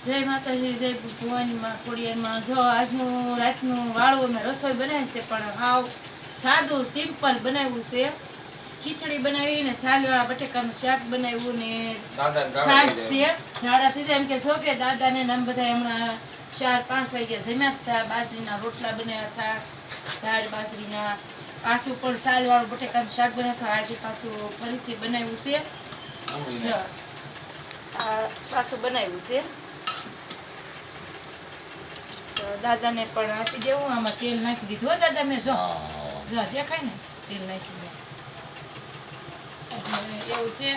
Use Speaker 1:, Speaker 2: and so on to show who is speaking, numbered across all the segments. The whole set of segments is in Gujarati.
Speaker 1: જય માતાજી, જય ભગવાનમાં ખોડિયારમાં. જો આજનું રાતનું વાળું અમે રસોઈ બનાવી છે, પણ હાવ સાદું સિમ્પલ બનાવ્યું છે. ખીચડી બનાવી ને છાલવાળા બટેકાનું શાક બનાવ્યું ને છાશ છે. ઝાડા થઈ જાય એમ કે જો કે દાદા ને નામ બધા હમણાં 4-5 વાગ્યા જમ્યા હતા. બાજરીના રોટલા બનાવ્યા હતા, ઝાડ બાજરીના. પાછું પણ છાલવાળું બટેકાનું શાક બનાવ્યું હતું. આજે પાછું ફરીથી બનાવ્યું છે. જો પાછું બનાવ્યું છે. દાદાને પણ આપી દેવું. આમાં તેલ નાખી દીધું હો દાદા મેં. જો દેખાય ને તેલ નાખી દે એવું છે.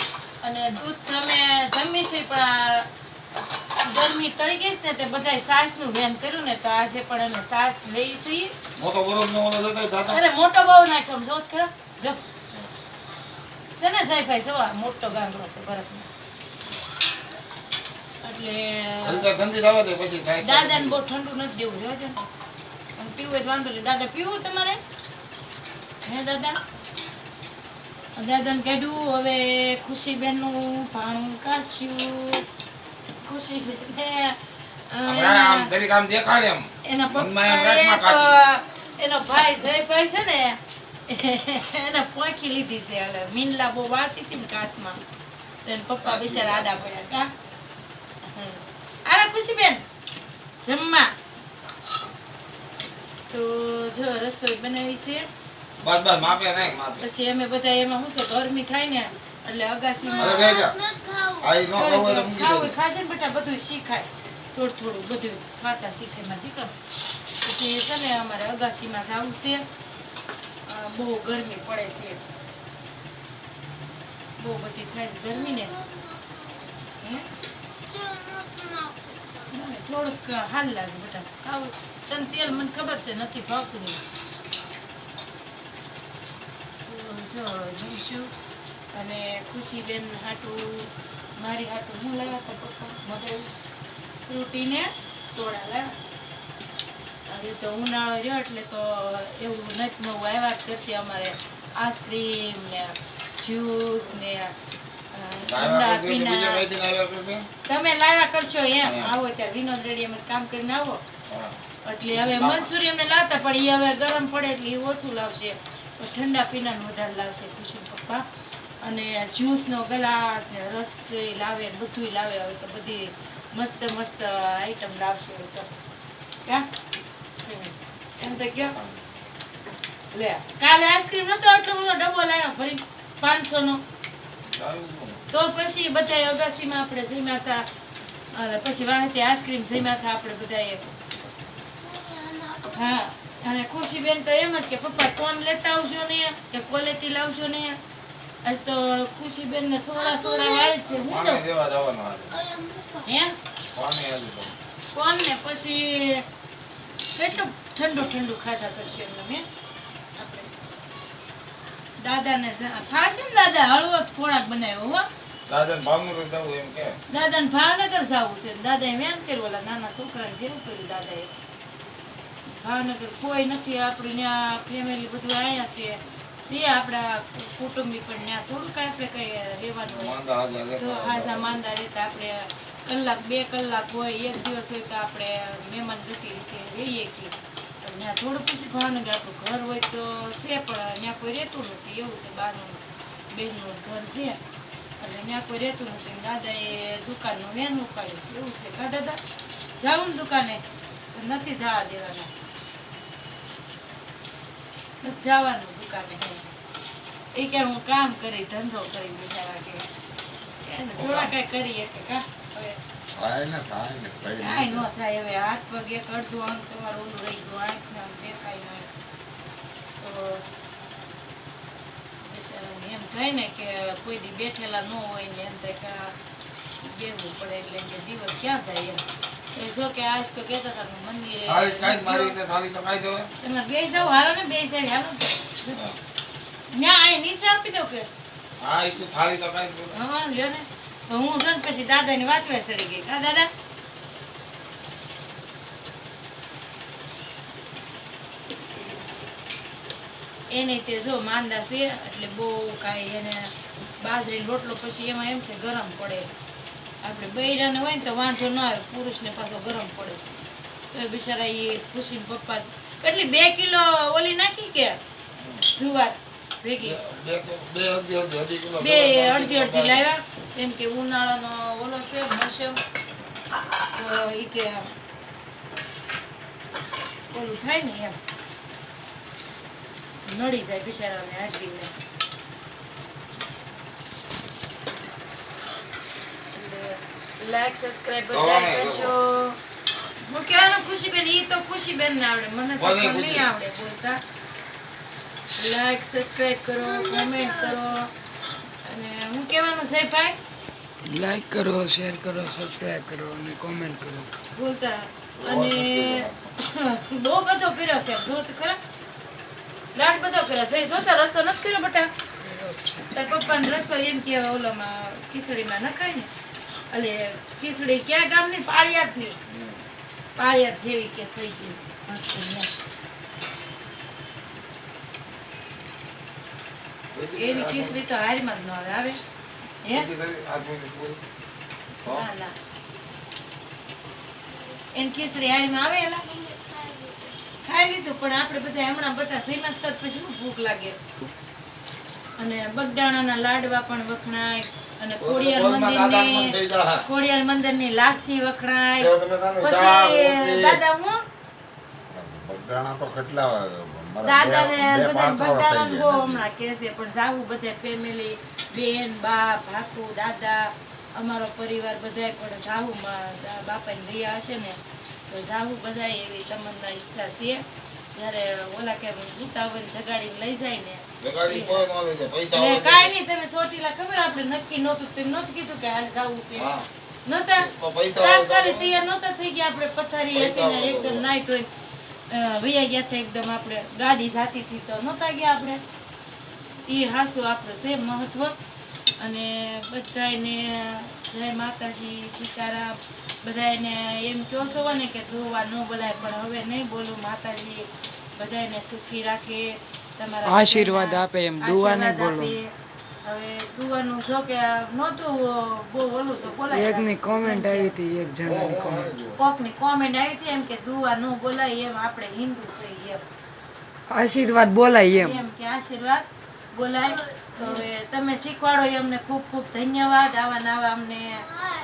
Speaker 1: અને દૂધ તમે જમી છે, પણ ગરમી તળી ગઈ ને તે બધા સાસ નું વેન કર્યું ને, તો આજે પણ અમે સાસ લઈ છીએ. અરે મોટો બહુ નાખ્યો જો ખરા. જો છે ને સાહેબ સવા મોટો ગાંગડો છે બરફ. દાદા ને બહુ ઠંડુ નથી દેવું. જોજો અને પીવું હોય તો વાંધો નહીં. દાદા પીવું તમારે? હે દાદા? દાદા ને કાઢ્યું. હવે ખુશીબેન નું ભાણું કાઢ્યું. ખુશીબેન એના પપ્પા એનો ભાઈ જયભાઈ છે ને, એને પોખી લીધી છે. એટલે મીંડલા બહુ વાળતી હતી ને કાચમાં, તો એના પપ્પા બિચારા આડા પડ્યા. કા આલા ખુશીબેન જમવા. તો જો રસોઈ બનાવી છે. પછી અમે બધા એમાં શું છે, ગરમી થાય ને એટલે અગાસીમાં ખાશે ને બેટા, બધું શીખાય. થોડું થોડું બધું ખાતા શીખાય માં દીકરો. પછી છે ને અમારે અગાસીમાં જવું છે. બહુ ગરમી પડે છે, બહુ બધી થાય છે ગરમી ને. થોડુંક હાલ લાગે બેટા ખાવું. તને તેલ મને ખબર છે નથી ભાવતું નહીં. જો જમશું. અને ખુશીબેન હાટું મારી હાટું હું લાવ્યા હતા પપ્પા મગાવ્યું ફ્રૂટી ને સોડા લાવ્યા. હજી તો ઉનાળો રહ્યો એટલે તો એવું નથી નવું આવ્યા જ કરશે. અમારે આઈસ્ક્રીમ ને જ્યુસ ને તમે લાવ્યા કરશો એમ. આવો ત્યારે વિનોદ રેડી અમે કામ કરીને આવો એટલે હવે મંચુરિયન ને લાવતા, પણ એ હવે ગરમ પડે એટલે એ ઓછું લાવશે. તો ઠંડા પીણાનું વધારે લાવશે ખુશી પપ્પા. અને જ્યુસ નો ગ્લાસ ને રસ લાવે ને બધું લાવે. હવે તો બધી મસ્ત મસ્ત આઈટમ લાવશે. તો ક્યાં એમ તો કયો લે કાલે આઈસ્ક્રીમ નતો એટલો બધો ડબ્બો લાવ્યો ભરી 500 નો. તો પછી બધા અગાસીમાં આપણે જમ્યા હતા. પછી વાંચે આઈસ્ક્રીમ જમ્યા હતા આપણે બધાએ. હા અને ખુશીબેન તો એમ જ કે પપ્પા કોણ લેતા આવજો ને કે ક્વોલિટી લાવજો ને. આજ તો ખુશીબેન ને સોડા વાળી છે. હું તો હે કોણ ને પછી કેટલું ઠંડુ ખાધા કરશું એમને મેં આપણે. દાદાને ફાશે ને દાદા હળવો ખોરાક બનાવ્યો હો. દાદાને ભાવનગર જવું એમ કે દાદાને ભાવનગર જવું છે. દાદાએ વેન કર્યું ઓલા નાના છોકરાને જેવું કર્યું દાદાએ. ભાવનગર કોઈ નથી આપણે ત્યાં ફેમિલી બધું અહીંયા છે આપણા કુટુંબી, પણ ત્યાં થોડુંક આપણે કઈ રહેવાનું તો હાજા માંદા રહેતા આપણે કલાક 2 કલાક હોય, 1 દિવસ હોય તો આપણે મહેમાન ગતિ રીતે રહીએ કે ત્યાં થોડું. પછી ભાવનગર આપણું ઘર હોય તો છે, પણ ત્યાં કોઈ રહેતું નથી. એવું છે બાનું બહેનનું ઘર છે એટલે ત્યાં કોઈ રહેતું નથી. દાદાએ દુકાનનું વેન ઉપાડ્યું છે. એવું છે કા દાદા? જાઉં ને દુકાને નથી જવા દેવાના, જવાનું દુકાને. એ કે હું કામ કરી ધંધો કરી બિચારા કે થોડા કઈ કરીએ કે કા હવે કાંઈ ન થાય. હવે હાથ પગ એક અડધું અંગ તમારું ઓલું રહી ગયું, આંખ ને આમ દેખાય નહીં તો બિચારાને એમ થાય ને કે કોઈ દી બેઠેલા ન હોય ને એમ થાય કે બેવું પડે એટલે કે દિવસ ક્યાં જાય એમ. જો કે આજ તો કેતા હતા મંદિરે તમારે બે જાવ હાલો ને, બે સાઈડ હાલો ન્યા આ નીચે આપી દો કે હા ઈ તો થાળી તો કાઈ હા લ્યો ને. હું જો પછી દાદાની વાતવે ચડી ગઈ. કા દાદા? એને તે જો માંદા છે એટલે બહુ કાંઈ એને બાજરીનો રોટલો પછી એમાં એમ છે ગરમ પડે. આપણે બૈરાને હોય ને તો વાંધો ન આવે, પુરુષને પાછો ગરમ પડે. તો બિચારા એ ખુશી પપ્પા કેટલી 2 કિલો ઓલી નાખી કે જુવાર ભેગી બે અડધી લાવ્યા, કેમ કે ઉનાળાનો ઓલો છે મોસમ, તો ઈ કે ઓલું થાય ને એમ નડી જાય બિચારાને હાડીને. લાઈક સબસ્ક્રાઇબ બધા કરજો. હું કહેવાનું ખુશીબેન, ઈ તો ખુશીબેન ને આવડે, મને તો નહીં આવડે બોલતા. લાઈક સબસ્ક્રાઇબ કરો, કોમેન્ટ કરો. અને હું કહેવાનું છે ભાઈ,
Speaker 2: લાઈક કરો, શેર કરો, સબસ્ક્રાઇબ કરો અને કોમેન્ટ કરો
Speaker 1: બોલતા. અને બહુ બધો કર્યો છે, જો તો ખરા લાડ બધો કર્યો છે. જો તો રસો નથી કર્યો બટા, તાર પપ્પાને રસો એમ કે ઓલામાં ખીચડીમાં નખાય ને, એટલે ખીચડી ક્યાં ગામની? પાળિયાદની, પાળિયાદ જેવી કે થઈ ગઈ. એની ખીચડી તો હારીમાં જ ન આવે. હે ના ના, એની ખીચડી હારીમાં આવે. એલા ખાઈ લીધું, પણ આપણે બધા હમણાં બટા સહીમાં જ પછી ભૂખ લાગે. અને બગદાણાના લાડવા પણ વખણાય, અને ખોડિયાર મંદિરની લાપસી વખણાય. પછી દાદા હું
Speaker 3: બગદાણા તો કેટલા
Speaker 1: દાદાને બધા બગદાણાને બહુ હમણાં કહે છે, પણ જાવું બધા ફેમિલી, બેન બા ભાકુ દાદા અમારો પરિવાર બધાય પણ જાવું, બાપાની દયા હશે ને તો જાવું બધાય, એવી તમન્ના ઈચ્છા છે. જયારે ઓલા કે ઉતાવળ જગાડીને લઈ જાય ને કાંઈ નહીં. તમે ચોટીલા ખબર આપણે નક્કી નહોતું, તેમ નહોતું કીધું કે હાલ જાવું છે, નહોતા તાત્કાલિક તૈયાર નહોતા થઈ ગયા. આપણે પથારી હતી ને એકદમ નાઈ ધોઈ વૈયા ગયા હતા, એકદમ આપણે ગાડી જાતી હતી તો નહોતા ગયા આપણે. એ હાસું આપણું છે મહત્વ. અને બધાને જય માતાજી, સીતારામ. બધાને એમ કહો છો ને કે દુવા ન બોલાય, પણ હવે નહીં બોલું. માતાજી બધાને સુખી રાખે, તમારા
Speaker 2: આશીર્વાદ આપે, એમ દુવા નહીં બોલો.
Speaker 1: હવે દુવાનું જો કે નહોતું બહુ ઓલું તો બોલાય.
Speaker 2: એકની કોમેન્ટ આવી હતી, એક જણાની કોમેન્ટ,
Speaker 1: કોકની કોમેન્ટ આવી હતી એમ કે દુવા ન બોલાય, એમ આપણે હિન્દુ છે એમ
Speaker 2: આશીર્વાદ બોલાય
Speaker 1: એમ કે આશીર્વાદ બોલાય. તો હવે તમે શીખવાડો એ અમને ખૂબ ખૂબ ધન્યવાદ. આવા નવા અમને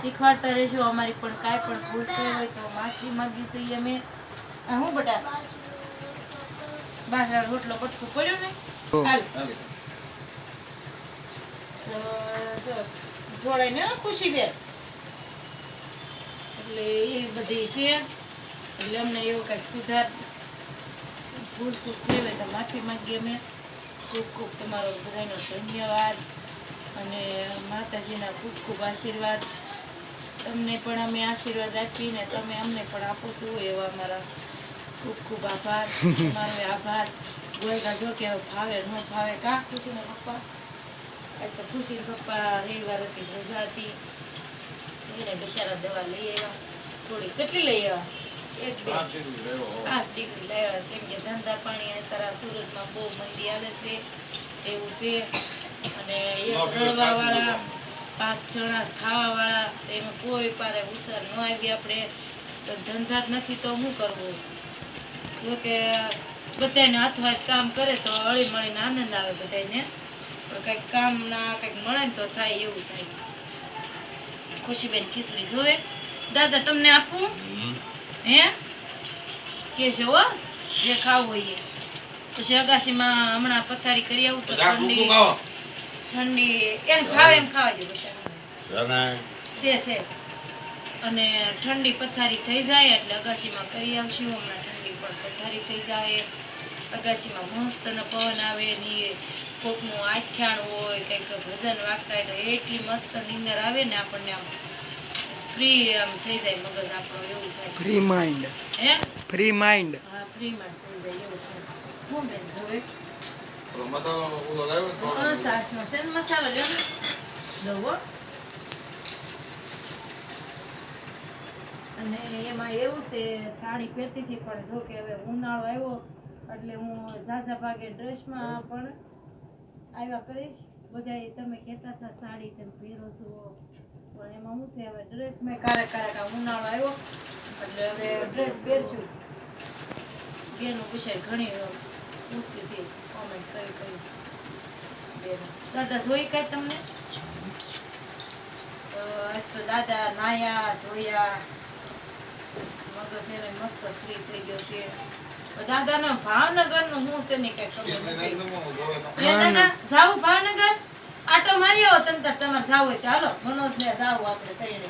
Speaker 1: શીખવાડતા રહેજો. અમારી પણ કાંઈ પણ ભૂલ થઈ હોય તો માફી માંગી છીએ અમે. હું બટા બાજરાનો રોટલો બટકું પડ્યું ને હાલ તો જોડાય ને ખુશી બેન, એટલે એ બધી છે. એટલે અમને એવું કંઈક સુધાર ભૂલ ચૂક થઈ હોય તો માફી માંગીએ અમે. ખૂબ ખૂબ તમારો બધાનો ધન્યવાદ, અને માતાજીના ખૂબ ખૂબ આશીર્વાદ. તમને પણ અમે આશીર્વાદ આપીને તમે અમને પણ આપો છો, એવા અમારા ખૂબ ખૂબ આભાર. તમારો આભાર. ગોયગા જો કે ફાવે ન ફાવે કાં ખુશીના પપ્પા, આજ તો ખુશીના પપ્પા રવિવાર હતી, રજા હતી, એને બિચારા દવા લઈ આવ્યા. થોડી કેટલી લઈ આવ્યા? 1-2 5 ડિગ્રી લાવ્યા, કેમ કે ધંધા પાણી અત્યારે સુરતમાં બહુ મંદી આવે છે એવું છે. અને એક રળવા વાળા 5 જણા ખાવા વાળા, એમાં કોઈ પારે ઉસાર ન આવી. આપણે ધંધા જ નથી તો શું કરવું? જોકે બધાને હાથ કામ કરે તો હળી મળીને આનંદ આવે બધાને, પણ કંઈક કામના કંઈક મળે ને તો થાય એવું થાય. ખુશીબેન ખીચડી જોવે. દાદા તમને આપું? હે કે જો જે ખાવું હોય. પછી અગાસીમાં હમણાં પથારી કરી આવું તો ઠંડી એને ભાવે એમ ખાવા જેવું છે. અને ઠંડી પથારી થઈ જાય એટલે અગાસીમાં કરી આવશું. હમણાં ઠંડી પણ પથારી થઈ જાય, અગાસીમાં મસ્ત ન પવન આવે ને કોકનું આખ્યાન હોય, કંઈક ભજન વાગતા હોય તો એટલી મસ્ત નીંદર આવે ને આપણને, આમ ફ્રી આમ થઈ જાય મગજ આપણો, એવું થાય.
Speaker 2: Free mind.
Speaker 1: હે
Speaker 2: ફ્રી માઇન્ડ.
Speaker 1: હા, ફ્રી માઇન્ડ થઈ જાય એવું છે. હું બેન જોઈ સાસનો છે ને મસાલો લ્યો ને દવો. અને એમાં એવું છે સાડી પહેરતી હતી, પણ જો કે હવે ઉનાળો આવ્યો એટલે હું ઝાઝા ભાગે ડ્રેસમાં પણ આવ્યા કરીશ. બધા તમે કહેતા હતા સાડી તમે પહેરો છો પણ એમાં શું છે હવે ડ્રેસમાં કારક આ ઉનાળો આવ્યો એટલે હવે ડ્રેસ પહેરશું. બેનો પૂછાય ઘણી પૂછતી હતી કોમેન્ટ કરી બેનો. દાદા જોઈ કાંઈ તમને? આજ તો દાદા નાયા ધોયા મગજ એને મસ્ત ફ્રી થઈ ગયો છે. દાદાનો ભાવનગરનું શું છે ને કઈ ખબર નથી. એ દાદા જાવું ભાવનગર? આટો મારી આવો તમે તમારે જાવું હોય તો હાલો મનોજ ને જાવું આપણે થઈને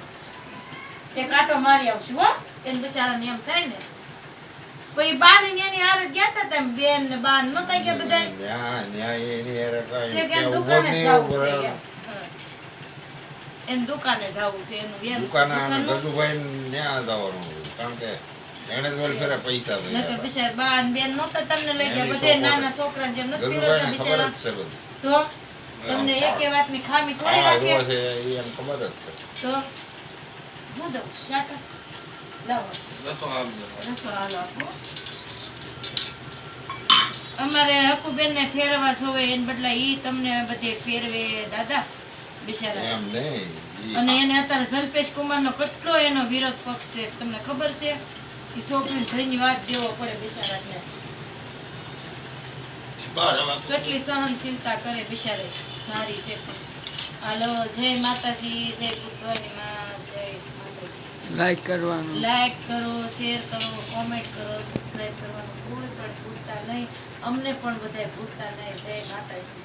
Speaker 1: એક આટો મારી આવશું હો. એને બિચારાને એમ થાય ને પછી બાર એની હારે ગયા હતા તમે બેન ને બાર નતા ગયા બધા દુકાને જાવું છે એમ. એમ દુકાને જાવું છે એનું એમ
Speaker 3: કારણ કે એને જ વેલફેરે પૈસા
Speaker 1: નકર બિચાર બા ને બેન નતા તમને લઈ ગયા બધે નાના છોકરા જેમ નથી પીરવતા બિચારા. તો તમને એક વાતની ખામી થોડી રાખે તો હું દઉં શાક લાવો રસો હાલો આપો. અમારે હકુબેન ને ફેરવા સોવે એને બદલા ઈ તમને બધે ફેરવે દાદા બિચારા.
Speaker 3: એમ નહીં
Speaker 1: અને એને અત્યારે જલ્પેશ કુમારનો કેટલો એનો વિરોધ પક્ષ છે તમને ખબર છે? એ છોકરીને ધન્યવાદ દેવો પડે બિચારાને. કેટલી સહનશીલતા કરે બિચારે નારી છે. હાલો જય માતાજી, જય પુત્રની માં, જય માતાજી.
Speaker 2: લાઈક કરવાનું,
Speaker 1: લાઈક કરો, શેર કરો, કોમેન્ટ કરો, સબસ્ક્રાઇબ કરવાનું કોઈ પણ ભૂલતા નહીં. અમને પણ બધાય ભૂલતા નહીં. જય માતાજી.